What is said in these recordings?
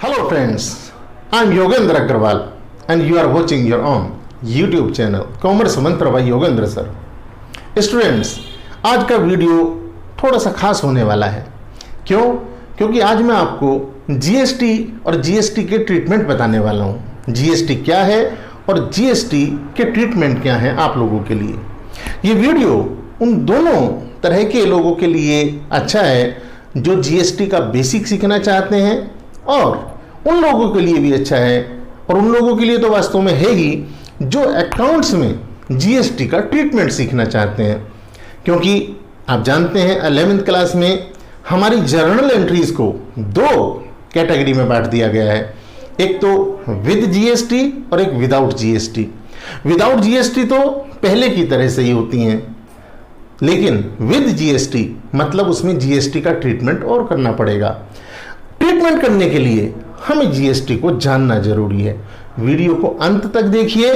Hello friends, I am Yogendra Agarwal and you are watching your own YouTube channel commerce मंत्र by Yogendra sir. Students, आज का video थोड़ा सा खास होने वाला है। क्यों? क्योंकि आज मैं आपको जीएसटी और जीएसटी के ट्रीटमेंट बताने वाला हूँ। जीएसटी क्या है और जीएसटी के ट्रीटमेंट क्या हैं आप लोगों के लिए। ये वीडियो उन दोनों तरह के लोगों के लिए अच्छा है जो जीएसटी का बेसिक सीखना चाहते हैं, और उन लोगों के लिए भी अच्छा है, और उन लोगों के लिए तो वास्तव में है ही जो अकाउंट्स में जीएसटी का ट्रीटमेंट सीखना चाहते हैं। क्योंकि आप जानते हैं 11th क्लास में हमारी जर्नल एंट्रीज को दो कैटेगरी में बांट दिया गया है, एक तो विद जीएसटी और एक विदाउट जीएसटी। विदाउट जीएसटी तो पहले की तरह से ही होती हैं, लेकिन विद जीएसटी मतलब उसमें जीएसटी का ट्रीटमेंट और करना पड़ेगा। ट्रीटमेंट करने के लिए हमें जीएसटी को जानना जरूरी है। वीडियो को अंत तक देखिए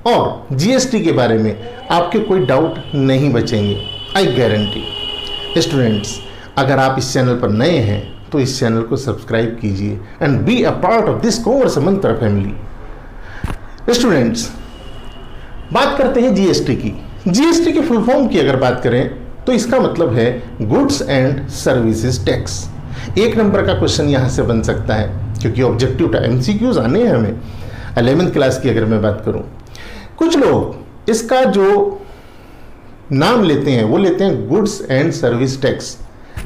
और जीएसटी के बारे में आपके कोई डाउट नहीं बचेंगे, आई गारंटी। स्टूडेंट्स, अगर आप इस चैनल पर नए हैं तो इस चैनल को सब्सक्राइब कीजिए and be a part of this commerce मंत्र फैमिली। स्टूडेंट्स, बात करते हैं जीएसटी की। जीएसटी की फुल फॉर्म की अगर बात करें तो इसका मतलब है गुड्स एंड सर्विसेज टैक्स। एक नंबर का क्वेश्चन यहां से बन सकता है, क्योंकि ऑब्जेक्टिव एमसीक्यूज आने हैं हमें 11th क्लास की। अगर मैं बात करूं, कुछ लोग इसका जो नाम लेते हैं वो लेते हैं गुड्स एंड सर्विस टैक्स।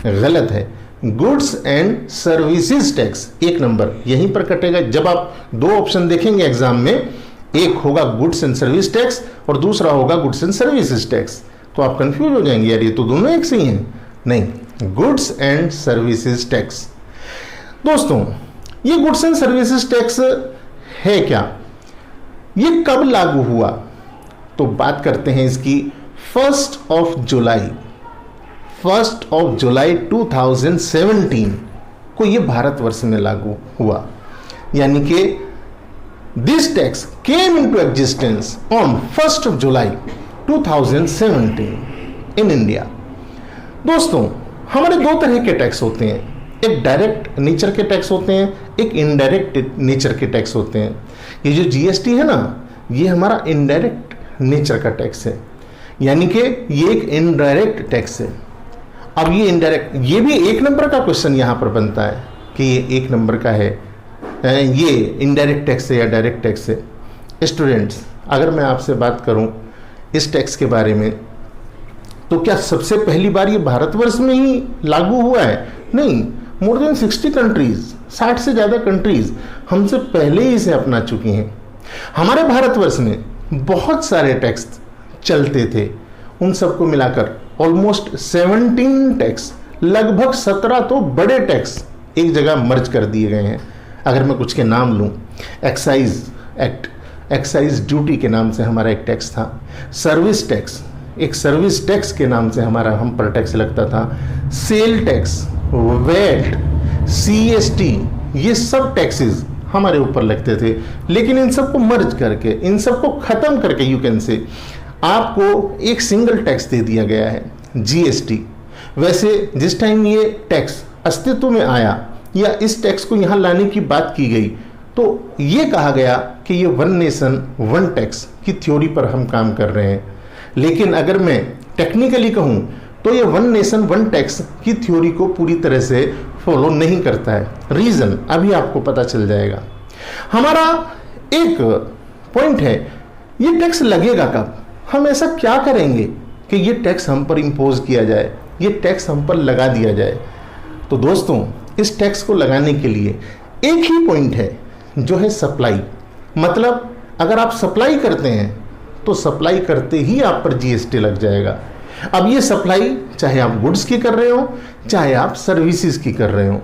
गलत है, गुड्स एंड सर्विसेज टैक्स एक नंबर यहीं पर कटेगा। जब आप दो ऑप्शन देखेंगे एग्जाम में, एक होगा गुड्स एंड सर्विस टैक्स और दूसरा होगा गुड्स एंड सर्विसेज टैक्स, तो आप कंफ्यूज हो जाएंगे, यार ये तो दोनों एक से ही हैं। नहीं, गुड्स एंड सर्विसेज टैक्स। दोस्तों, ये गुड्स एंड सर्विसेज टैक्स है क्या, ये कब लागू हुआ, तो बात करते हैं इसकी 1 जुलाई 2017 को ये भारतवर्ष में लागू हुआ। यानी कि this tax came into existence on 1 July 2017 in India. दोस्तों, हमारे दो तरह के टैक्स होते हैं, एक डायरेक्ट नेचर के टैक्स होते हैं, एक इनडायरेक्ट नेचर के टैक्स होते हैं। ये जो जीएसटी है ना, ये हमारा इनडायरेक्ट नेचर का टैक्स है, यानी कि ये एक इनडायरेक्ट टैक्स है। अब ये इनडायरेक्ट, ये भी एक नंबर का क्वेश्चन यहाँ पर बनता है कि ये एक नंबर का है, ये इनडायरेक्ट टैक्स है या डायरेक्ट टैक्स है। स्टूडेंट्स, अगर मैं आपसे बात करूँ इस टैक्स के बारे में, तो क्या सबसे पहली बार ये भारतवर्ष में ही लागू हुआ है? नहीं, मोर देन 60 कंट्रीज, 60 से ज़्यादा कंट्रीज हमसे पहले ही इसे अपना चुकी हैं। हमारे भारतवर्ष में बहुत सारे टैक्स चलते थे, उन सबको मिलाकर ऑलमोस्ट 17 टैक्स, लगभग 17 तो बड़े टैक्स एक जगह मर्ज कर दिए गए हैं। अगर मैं कुछ के नाम लूँ, एक्साइज एक्ट, एक्साइज ड्यूटी के नाम से हमारा एक टैक्स था। सर्विस टैक्स, एक सर्विस टैक्स के नाम से हमारा हम पर टैक्स लगता था। सेल टैक्स, वैट, सीएसटी, ये सब टैक्सेस हमारे ऊपर लगते थे। लेकिन इन सबको मर्ज करके, इन सबको खत्म करके, यू कैन से, आपको एक सिंगल टैक्स दे दिया गया है, जीएसटी। वैसे जिस टाइम ये टैक्स अस्तित्व में आया या इस टैक्स को यहाँ लाने की बात की गई, तो ये कहा गया कि ये वन नेशन वन टैक्स की थ्योरी पर हम काम कर रहे हैं। लेकिन अगर मैं टेक्निकली कहूँ तो ये वन नेशन वन टैक्स की थ्योरी को पूरी तरह से फॉलो नहीं करता है। रीज़न अभी आपको पता चल जाएगा। हमारा एक पॉइंट है, ये टैक्स लगेगा कब, हम ऐसा क्या करेंगे कि ये टैक्स हम पर इम्पोज किया जाए, ये टैक्स हम पर लगा दिया जाए। तो दोस्तों, इस टैक्स को लगाने के लिए एक ही पॉइंट है, जो है सप्लाई। मतलब अगर आप सप्लाई करते हैं तो सप्लाई करते ही आप पर जीएसटी लग जाएगा। अब ये सप्लाई चाहे आप गुड्स की कर रहे हो, चाहे आप सर्विसेज की कर रहे हो,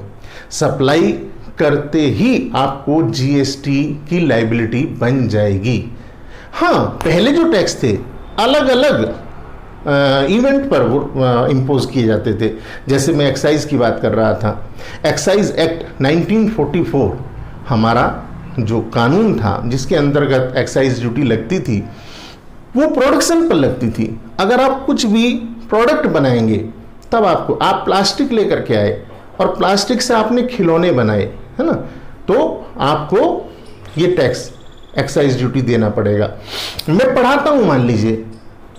सप्लाई करते ही आपको जीएसटी की लायबिलिटी बन जाएगी। हाँ, पहले जो टैक्स थे अलग अलग इवेंट पर इम्पोज किए जाते थे। जैसे मैं एक्साइज की बात कर रहा था, एक्साइज एक्ट 1944 हमारा जो कानून था जिसके अंतर्गत एक्साइज ड्यूटी लगती थी, वो प्रोडक्शन पर लगती थी। अगर आप कुछ भी प्रोडक्ट बनाएंगे तब आपको, आप प्लास्टिक लेकर के आए और प्लास्टिक से आपने खिलौने बनाए, है ना, तो आपको ये टैक्स एक्साइज ड्यूटी देना पड़ेगा। मैं पढ़ाता हूँ, मान लीजिए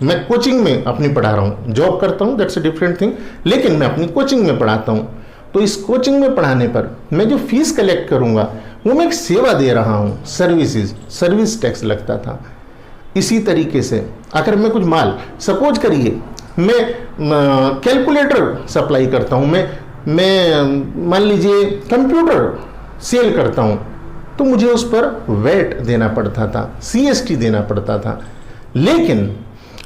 मैं कोचिंग में अपनी पढ़ा रहा हूँ, जॉब करता हूँ, दैट्स अ डिफरेंट थिंग, लेकिन मैं अपनी कोचिंग में पढ़ाता हूँ, तो इस कोचिंग में पढ़ाने पर मैं जो फीस कलेक्ट करूँगा वो मैं एक सेवा दे रहा हूँ, सर्विस टैक्स लगता था। इसी तरीके से अगर मैं कुछ माल, सपोज करिए मैं कैलकुलेटर सप्लाई करता हूँ, मैं मान लीजिए कंप्यूटर सेल करता हूँ, तो मुझे उस पर वैट देना पड़ता था, CST देना पड़ता था। लेकिन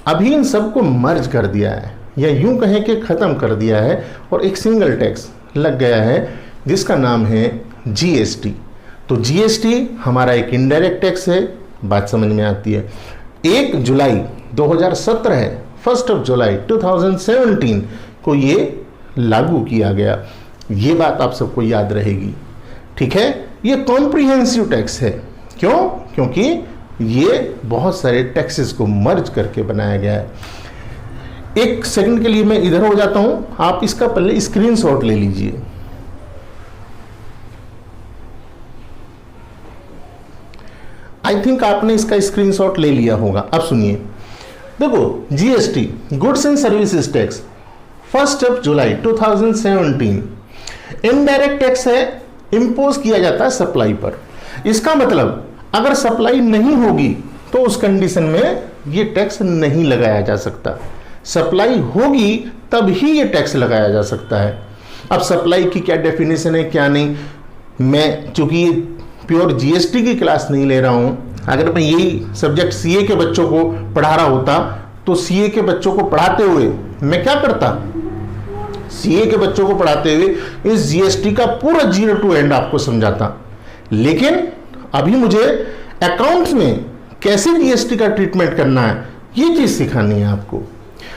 अभी इन सबको मर्ज कर दिया है, या यूं कहें कि ख़त्म कर दिया है, और एक सिंगल टैक्स लग गया है जिसका नाम है GST। तो GST हमारा एक इनडायरेक्ट टैक्स है, बात समझ में आती है। 1 जुलाई 2017 है, 1 जुलाई 2017 को ये लागू किया गया। ये बात आप सबको याद रहेगी, ठीक है। ये कॉम्प्रिहेंसिव टैक्स है। क्यों? क्योंकि ये बहुत सारे टैक्सेस को मर्ज करके बनाया गया है। एक सेकंड के लिए मैं इधर हो जाता हूं, आप इसका पहले स्क्रीनशॉट ले लीजिए। आई थिंक आपने इसका स्क्रीनशॉट ले लिया होगा। अब सुनिए, देखो GST goods and services tax 1 July 2017 indirect tax है, इंपोज किया जाता है सप्लाई पर। इसका मतलब अगर सप्लाई नहीं होगी तो उस कंडीशन में ये टैक्स नहीं लगाया जा सकता, सप्लाई होगी तब ही ये टैक्स लगाया जा सकता है। अब सप्लाई की क्या डेफिनेशन है क्या नहीं, मैं चूंकि प्योर GST की क्लास नहीं ले रहा हूं, अगर मैं यही सब्जेक्ट CA के बच्चों को पढ़ा रहा होता तो CA के बच्चों को पढ़ाते हुए मैं क्या करता, CA के बच्चों को पढ़ाते हुए इस GST का पूरा 0 to end आपको समझाता। लेकिन अभी मुझे अकाउंट्स में कैसे GST का ट्रीटमेंट करना है ये चीज सिखानी है आपको।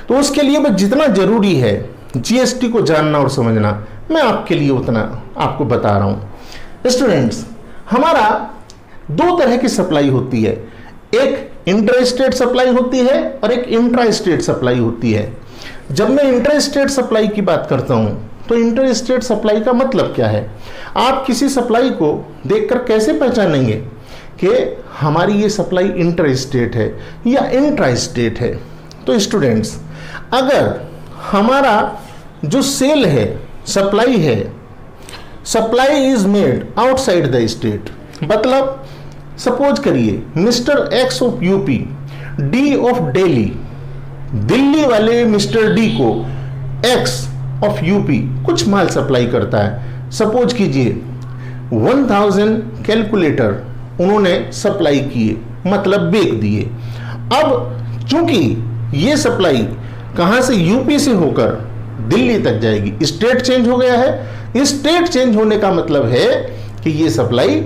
तो उसके लिए मैं जितना जरूरी है GST को जानना और समझना, मैं आपके लिए उतना आपको बता रहा हूं। स्टूडेंट्स, हमारा 2 तरह की सप्लाई होती है, एक इंटर स्टेट सप्लाई होती है और एक इंट्रा स्टेट सप्लाई होती है। जब मैं इंटर स्टेट सप्लाई की बात करता हूं तो इंटर स्टेट सप्लाई का मतलब क्या है, आप किसी सप्लाई को देखकर कैसे पहचानेंगे कि हमारी ये सप्लाई इंटर स्टेट है या इंट्रा स्टेट है। तो स्टूडेंट्स, अगर हमारा जो सेल है, सप्लाई है, supply is made outside the state, मतलब सपोज करिए mister X of UP, D of Delhi, Delhi वाले मिस्टर D को X ऑफ यूपी कुछ माल सप्लाई करता है। सपोज कीजिए 1000 कैलकुलेटर उन्होंने सप्लाई किए, मतलब बेच दिए। अब चूंकि ये सप्लाई कहां से, यूपी से होकर दिल्ली तक जाएगी, स्टेट चेंज हो गया है। स्टेट चेंज होने का मतलब है कि ये सप्लाई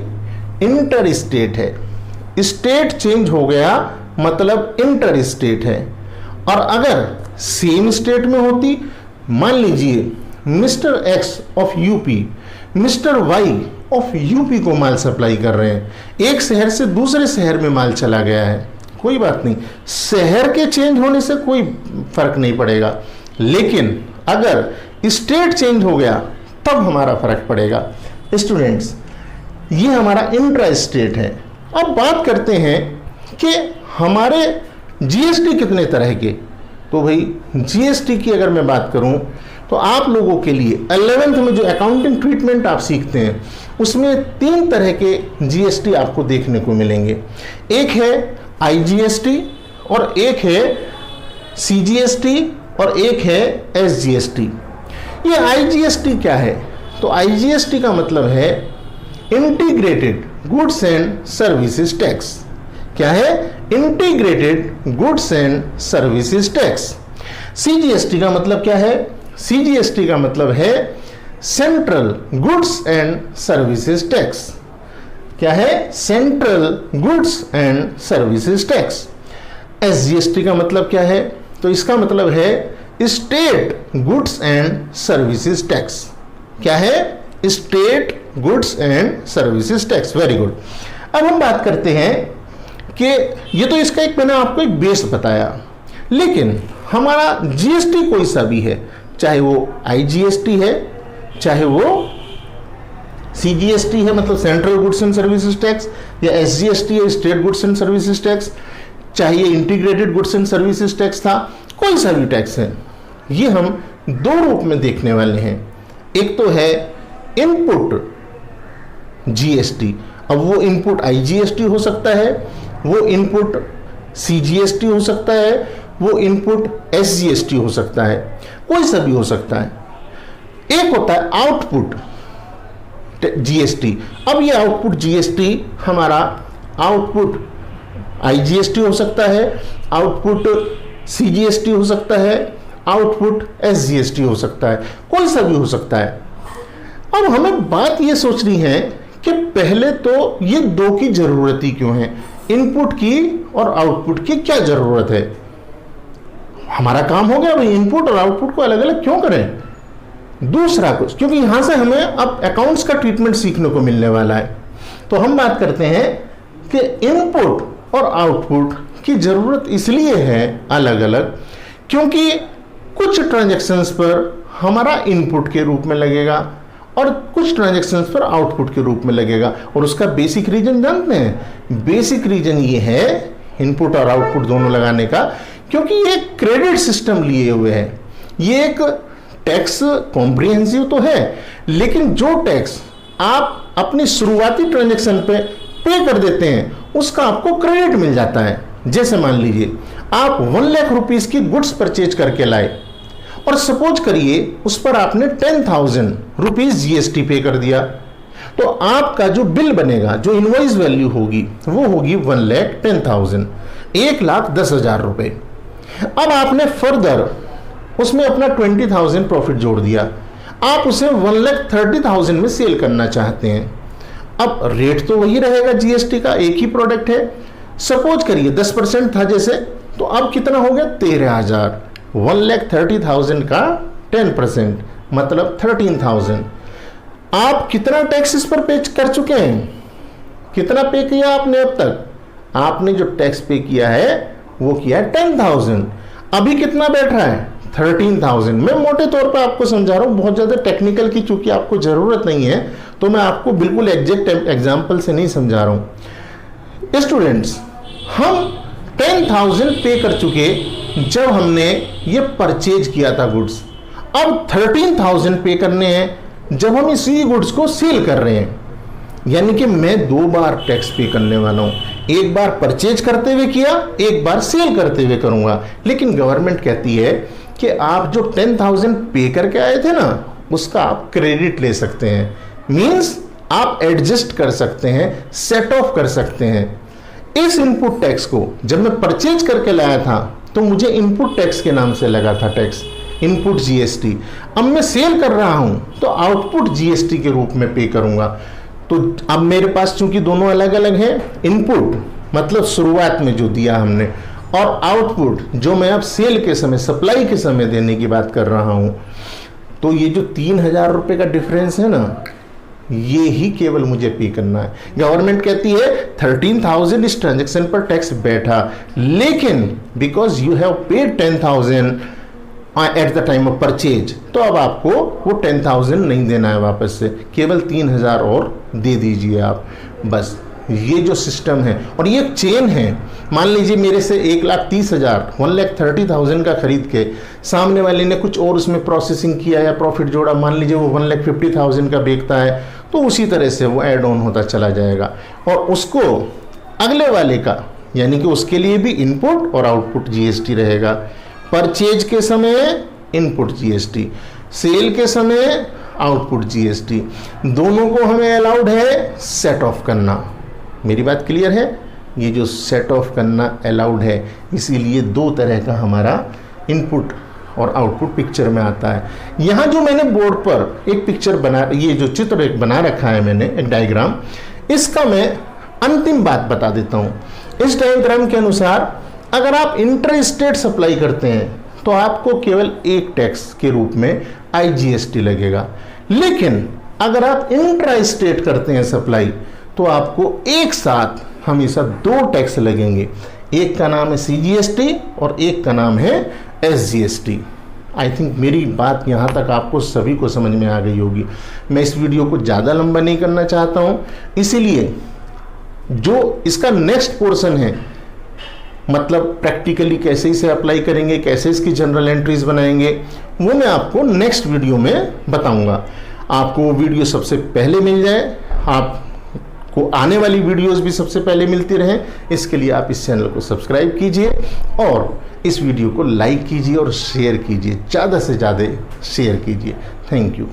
इंटर स्टेट है। स्टेट चेंज हो गया मतलब इंटर स्टेट है। और अगर सेम स्टेट में होती, मान लीजिए mister X of UP mister Y of UP को माल सप्लाई कर रहे हैं, एक शहर से दूसरे शहर में माल चला गया है, कोई बात नहीं, शहर के चेंज होने से कोई फर्क नहीं पड़ेगा। लेकिन अगर स्टेट चेंज हो गया तब हमारा फर्क पड़ेगा। स्टूडेंट्स, ये हमारा इंट्रा स्टेट है। अब बात करते हैं कि हमारे GST कितने तरह के। तो भाई GST की अगर मैं बात करूं तो आप लोगों के लिए 11th में जो अकाउंटिंग ट्रीटमेंट आप सीखते हैं उसमें 3 तरह के GST आपको देखने को मिलेंगे। एक है IGST और एक है CGST और एक है SGST। ये IGST क्या है? तो IGST का मतलब है integrated goods and services tax. क्या है? Integrated goods and services tax. CGST का मतलब क्या है? CGST का मतलब है central goods and services tax. क्या है? Central goods and services tax. SGST का मतलब क्या है? तो इसका मतलब है state goods and services tax. क्या है? State goods and services tax. Very good. अब हम बात करते हैं कि ये तो इसका एक मैंने आपको एक बेस बताया, लेकिन हमारा GST कोई सा भी है, चाहे वो IGST है, चाहे वो CGST है मतलब central goods and services tax, या SGST है state goods and services tax, चाहे integrated goods and services tax था, कोई सा भी टैक्स है, ये हम दो रूप में देखने वाले हैं। एक तो है इनपुट GST, अब वो इनपुट IGST हो सकता है, वो इनपुट CGST हो सकता है, वो इनपुट SGST हो सकता है, कोई सा भी हो सकता है। एक होता है आउटपुट GST। अब ये आउटपुट GST हमारा आउटपुट IGST हो सकता है, आउटपुट CGST हो सकता है, आउटपुट SGST हो सकता है, कोई सा भी हो सकता है। अब हमें बात ये सोचनी है कि पहले तो ये दो की जरूरत ही क्यों है, इनपुट की और आउटपुट की क्या जरूरत है। हमारा काम हो गया भाई, इनपुट और आउटपुट को अलग अलग क्यों करें। दूसरा कुछ, क्योंकि यहां से हमें अब अकाउंट्स का ट्रीटमेंट सीखने को मिलने वाला है, तो हम बात करते हैं कि इनपुट और आउटपुट की जरूरत इसलिए है अलग अलग क्योंकि कुछ ट्रांजैक्शंस पर हमारा इनपुट के रूप में लगेगा और कुछ ट्रांजैक्शंस पर आउटपुट के रूप में लगेगा। और उसका बेसिक रीजन जानते हैं, बेसिक रीजन ये है इनपुट और आउटपुट दोनों लगाने का, क्योंकि ये क्रेडिट सिस्टम लिए हुए है। ये एक टैक्स कॉम्प्रिहेंसिव तो है, लेकिन जो टैक्स आप अपनी शुरुआती ट्रांजैक्शन पे कर देते हैं उसका आपको क्रेडिट मिल जाता है। जैसे मान लीजिए आप 1 लाख रुपीस की गुड्स परचेज करके लाए और सपोज करिए उस पर आपने 10,000 रुपीज GST पे कर दिया, तो आपका जो बिल बनेगा, जो इनवॉइस वैल्यू होगी वो होगी 1,10,000, 1,10,000 रुपए। अब आपने फर्दर उसमें अपना 20,000 प्रॉफिट जोड़ दिया, आप उसे 1,30,000 में सेल करना चाहते हैं। अब रेट तो वही रहेगा GST का, एक ही प्रोडक्ट है। सपोज करिए 10% था जैसे, तो अब कितना हो गया 13,000, 1,30,000 का 10% मतलब 13,000। आप कितना टैक्स इस पर पे कर चुके हैं, कितना पे किया आपने अब तक, आपने जो टैक्स पे किया है वो किया है 10,000। अभी कितना बैठ रहा है 13,000। मैं मोटे तौर पे आपको समझा रहा हूँ, बहुत ज़्यादा टेक्निकल की चूंकि आपको ज़रूरत नहीं है तो मैं आपको बिल्कुल एग्जैक्ट एग्जाम्पल से नहीं समझा रहा हूँ। स्टूडेंट्स, हम 10,000 पे कर चुके जब हमने ये परचेज किया था गुड्स, अब 13,000 पे करने हैं जब हम इसी गुड्स को सेल कर रहे हैं। यानी कि मैं 2 बार टैक्स पे करने वाला हूँ, एक बार परचेज करते हुए किया, एक बार सेल करते हुए करूंगा। लेकिन गवर्नमेंट कहती है कि आप जो 10,000 पे करके आए थे ना उसका आप क्रेडिट ले सकते हैं, मींस आप एडजस्ट कर सकते हैं, सेट ऑफ कर सकते हैं। इस इनपुट टैक्स को जब मैं परचेज करके लाया था तो मुझे इनपुट टैक्स के नाम से लगा था टैक्स, इनपुट GST। अब मैं सेल कर रहा हूं तो आउटपुट GST के रूप में पे करूंगा। तो अब मेरे पास चूंकि दोनों अलग अलग हैं, इनपुट मतलब शुरुआत में जो दिया हमने, और आउटपुट जो मैं अब सेल के समय, सप्लाई के समय देने की बात कर रहा हूं, तो ये जो 3,000 रुपए का डिफरेंस है ना, ये ही केवल मुझे पे करना है। गवर्नमेंट कहती है 13,000 इस ट्रांजैक्शन पर टैक्स बैठा, लेकिन because you have paid 10,000 at the time of purchase, तो अब आपको वो 10,000 नहीं देना है वापस से, केवल 3,000 और दे दीजिए आप। बस ये जो सिस्टम है, और ये एक चेन है। मान लीजिए मेरे से 1,30,000 1,30,000 का खरीद के सामने वाले ने कुछ और उसमें प्रोसेसिंग किया या प्रॉफिट जोड़ा, मान लीजिए वो 1,50,000 का बेचता है, तो उसी तरह से वो ऐड ऑन होता चला जाएगा और उसको अगले वाले का, यानी कि उसके लिए भी इनपुट और आउटपुट GST रहेगा। परचेज के समय इनपुट GST, सेल के समय आउटपुट GST, दोनों को हमें अलाउड है सेट ऑफ करना। मेरी बात क्लियर है? ये जो सेट ऑफ करना अलाउड है, इसीलिए 2 तरह का हमारा इनपुट और आउटपुट पिक्चर में आता है। यहाँ जो मैंने बोर्ड पर एक पिक्चर बना, ये जो चित्र एक बना रखा है मैंने, एक डायग्राम, इसका मैं अंतिम बात बता देता हूँ। इस डायग्राम के अनुसार अगर आप इंटर स्टेट सप्लाई करते हैं तो आपको केवल एक टैक्स के रूप में IGST लगेगा, लेकिन अगर आप इंट्रा स्टेट करते हैं सप्लाई तो आपको एक साथ हमेशा 2 टैक्स लगेंगे। एक का नाम है CGST और एक का नाम है SGST। आई थिंक मेरी बात यहाँ तक आपको सभी को समझ में आ गई होगी। मैं इस वीडियो को ज़्यादा लंबा नहीं करना चाहता हूँ, इसीलिए जो इसका नेक्स्ट पोर्शन है, मतलब प्रैक्टिकली कैसे इसे अप्लाई करेंगे, कैसे इसकी जनरल एंट्रीज बनाएंगे, वो मैं आपको नेक्स्ट वीडियो में बताऊंगा। आपको वो वीडियो सबसे पहले मिल जाए, आपको आने वाली वीडियोस भी सबसे पहले मिलती रहें, इसके लिए आप इस चैनल को सब्सक्राइब कीजिए और इस वीडियो को लाइक कीजिए और शेयर कीजिए, ज़्यादा से ज़्यादा शेयर कीजिए। Thank you.